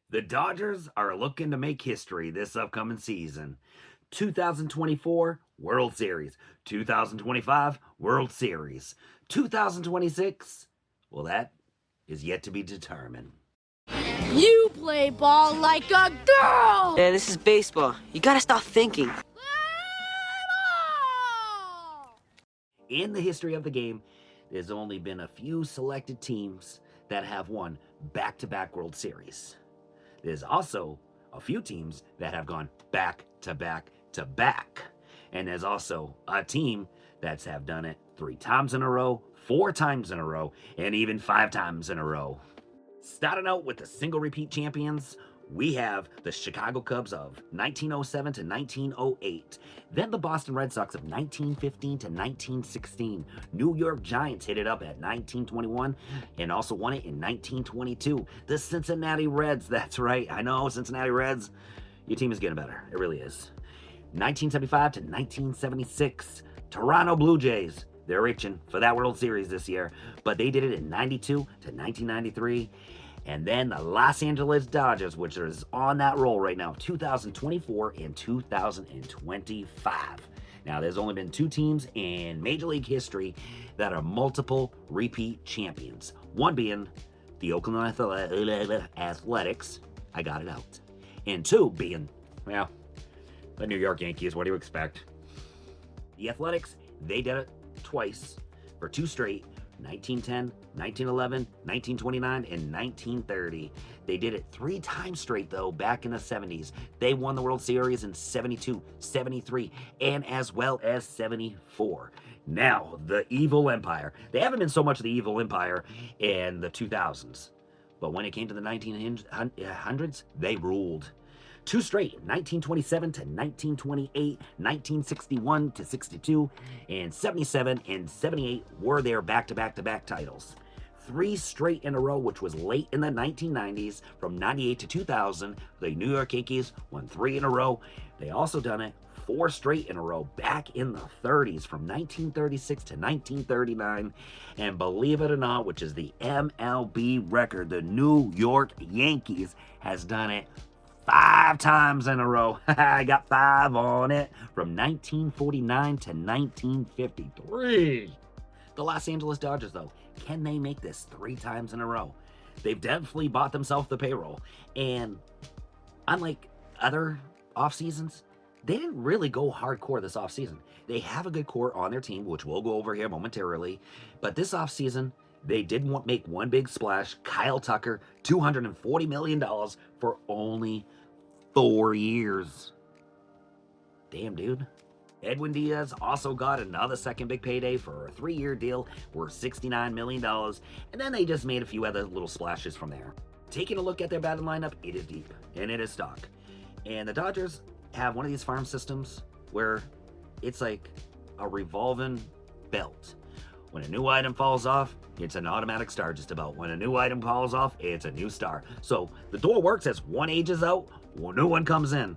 The Dodgers are looking to make history this upcoming season. 2024 World Series, 2025 World Series, 2026, well, that is yet to be determined. You play ball like a girl! Yeah, this is baseball. You gotta stop thinking. In the history of the game, there's only been a few selected teams that have won back-to-back World Series. There's also a few teams that have gone back-to-back-to-back. And there's also a team that's have done it 3 times in a row, 4 times in a row, and even 5 times in a row. Starting out with the single repeat champions, we have the Chicago Cubs of 1907 to 1908. Then the Boston Red Sox of 1915 to 1916. New York Giants hit it up at 1921 and also won it in 1922. The Cincinnati Reds, that's right, I know, Cincinnati Reds, your team is getting better. It really is. 1975 to 1976. Toronto Blue Jays, they're itching for that World Series this year, but they did it in 92 to 1993. And then the Los Angeles Dodgers, which is on that roll right now, 2024 and 2025. Now, there's only been 2 teams in Major League history that are multiple repeat champions. One being the Oakland Athletics. I got it out. And 2 being, well, the New York Yankees. What do you expect? The Athletics, they did it twice for 2 straight. 1910, 1911, 1929, and 1930. They did it 3 times straight, though, back in the 70s. They won the World Series in 72, 73, and as well as 74. Now, the Evil Empire. They haven't been so much the Evil Empire in the 2000s. But when it came to the 1900s, they ruled. 2 straight, 1927 to 1928, 1961 to 62, and 77 and 78 were their back-to-back-to-back titles. 3 straight in a row, which was late in the 1990s, from 98 to 2000, the New York Yankees won 3 in a row. They also done it 4 straight in a row back in the 30s, from 1936 to 1939. And believe it or not, which is the MLB record, the New York Yankees has done it 5 times in a row. I got 5 on it, from 1949 to 1953. The Los Angeles Dodgers, though, can they make this 3 times in a row? They've definitely bought themselves the payroll. And unlike other off seasons, they didn't really go hardcore this off season. They have a good core on their team, which we'll go over here momentarily. But this off season, they did make one big splash. Kyle Tucker, $240 million for only 4 years. Damn, dude. Edwin Diaz also got another second big payday for a 3-year deal worth $69 million, and then they just made a few other little splashes from there. Taking a look at their batting lineup, it is deep, and it is stock. And the Dodgers have one of these farm systems where it's like a revolving belt. When a new item falls off, it's an automatic star just about. When a new item falls off, it's a new star. So the door works as one ages out, a new one comes in.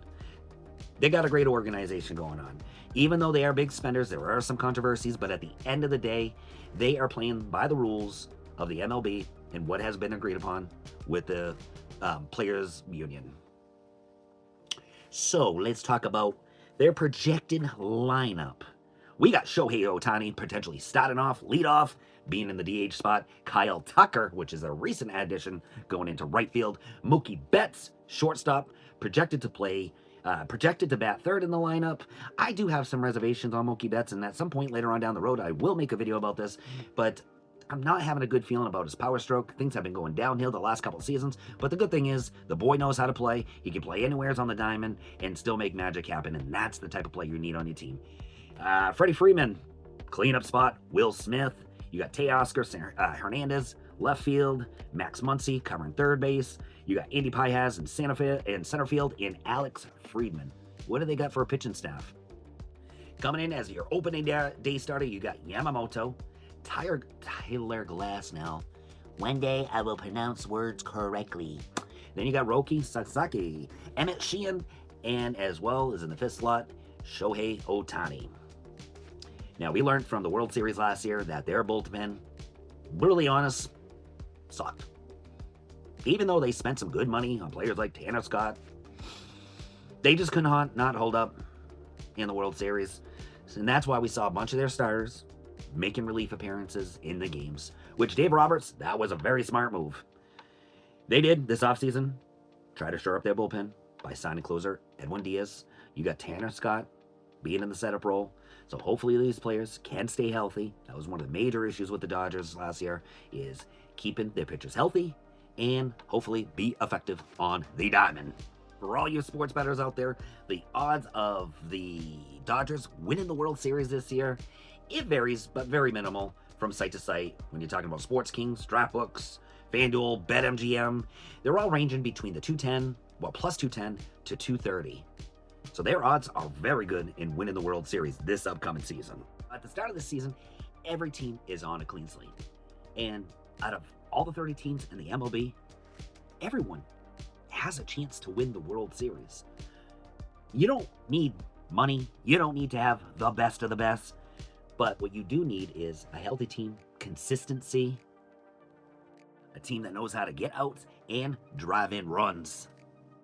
They got a great organization going on. Even though they are big spenders, there are some controversies, but at the end of the day, they are playing by the rules of the MLB and what has been agreed upon with the Players Union. So let's talk about their projected lineup. We got Shohei Ohtani potentially starting off, lead off, being in the DH spot. Kyle Tucker, which is a recent addition, going into right field. Mookie Betts, shortstop, projected to bat third in the lineup. I do have some reservations on Mookie Betts, and at some point later on down the road, I will make a video about this, but I'm not having a good feeling about his power stroke. Things have been going downhill the last couple of seasons, but the good thing is the boy knows how to play. He can play anywhere on the diamond and still make magic happen, and that's the type of player you need on your team. Freddie Freeman, cleanup spot. Will Smith. You got Teoscar Hernandez, left field. Max Muncy covering third base. You got Andy Pajas in center field, and Alex Friedman. What do they got for a pitching staff? Coming in as your opening day starter, you got Yamamoto, Tyler Glasnow. One day I will pronounce words correctly. Then you got Roki Sasaki, Emmett Sheehan, and as well as in the 5th slot, Shohei Ohtani. Now, we learned from the World Series last year that their bullpen, brutally honest, sucked. even though they spent some good money on players like Tanner Scott, they just could not hold up in the World Series. And that's why we saw a bunch of their starters making relief appearances in the games, which Dave Roberts, that was a very smart move. They did this offseason try to shore up their bullpen by signing closer Edwin Diaz. You got Tanner Scott being in the setup role. So hopefully these players can stay healthy. That was one of the major issues with the Dodgers last year, is keeping their pitchers healthy and hopefully be effective on the diamond. For all you sports bettors out there, the odds of the Dodgers winning the World Series this year, it varies, but very minimal from site to site. When you're talking about Sports Kings, DraftBooks, FanDuel, BetMGM, they're all ranging between the plus 210 to 230. So their odds are very good in winning the World Series this upcoming season. At the start of the season, every team is on a clean slate. And out of all the 30 teams in the MLB, everyone has a chance to win the World Series. You don't need money. You don't need to have the best of the best. But what you do need is a healthy team, consistency, a team that knows how to get outs and drive in runs.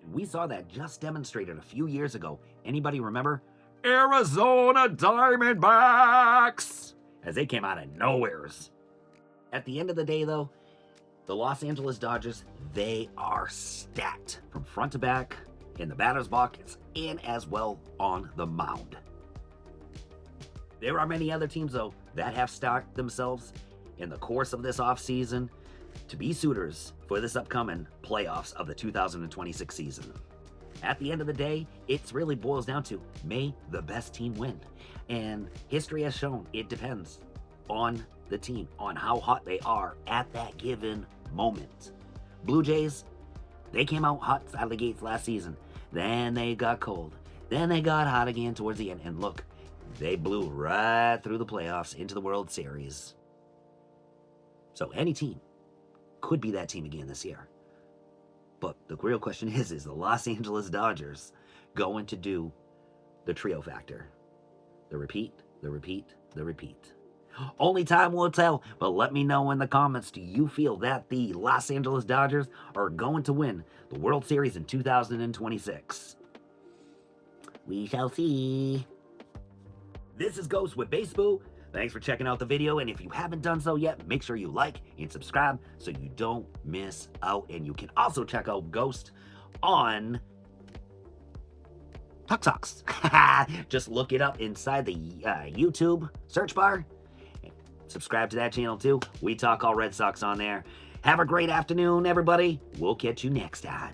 And we saw that just demonstrated a few years ago. Anybody remember? Arizona Diamondbacks! As they came out of nowheres. At the end of the day, though, the Los Angeles Dodgers, they are stacked from front to back in the batter's box and as well on the mound. There are many other teams, though, that have stocked themselves in the course of this offseason to be suitors for this upcoming playoffs of the 2026 season. At the end of the day, it really boils down to, may the best team win. And history has shown it depends on the team, on how hot they are at that given moment. Blue Jays, they came out hot out of the gates last season. Then they got cold. Then they got hot again towards the end. And look, they blew right through the playoffs into the World Series. So any team could be that team again this year. But the real question is the Los Angeles Dodgers going to do the trio factor? The repeat, the repeat, the repeat. Only time will tell, but let me know in the comments, do you feel that the Los Angeles Dodgers are going to win the World Series in 2026? We shall see. This is Ghost with Baseball. Thanks for checking out the video, and if you haven't done so yet, make sure you like and subscribe so you don't miss out. And you can also check out Ghost on Tuck Talks. Just look it up inside the YouTube search bar. Subscribe to that channel too. We talk all Red Sox on there. Have a great afternoon, everybody. We'll catch you next time.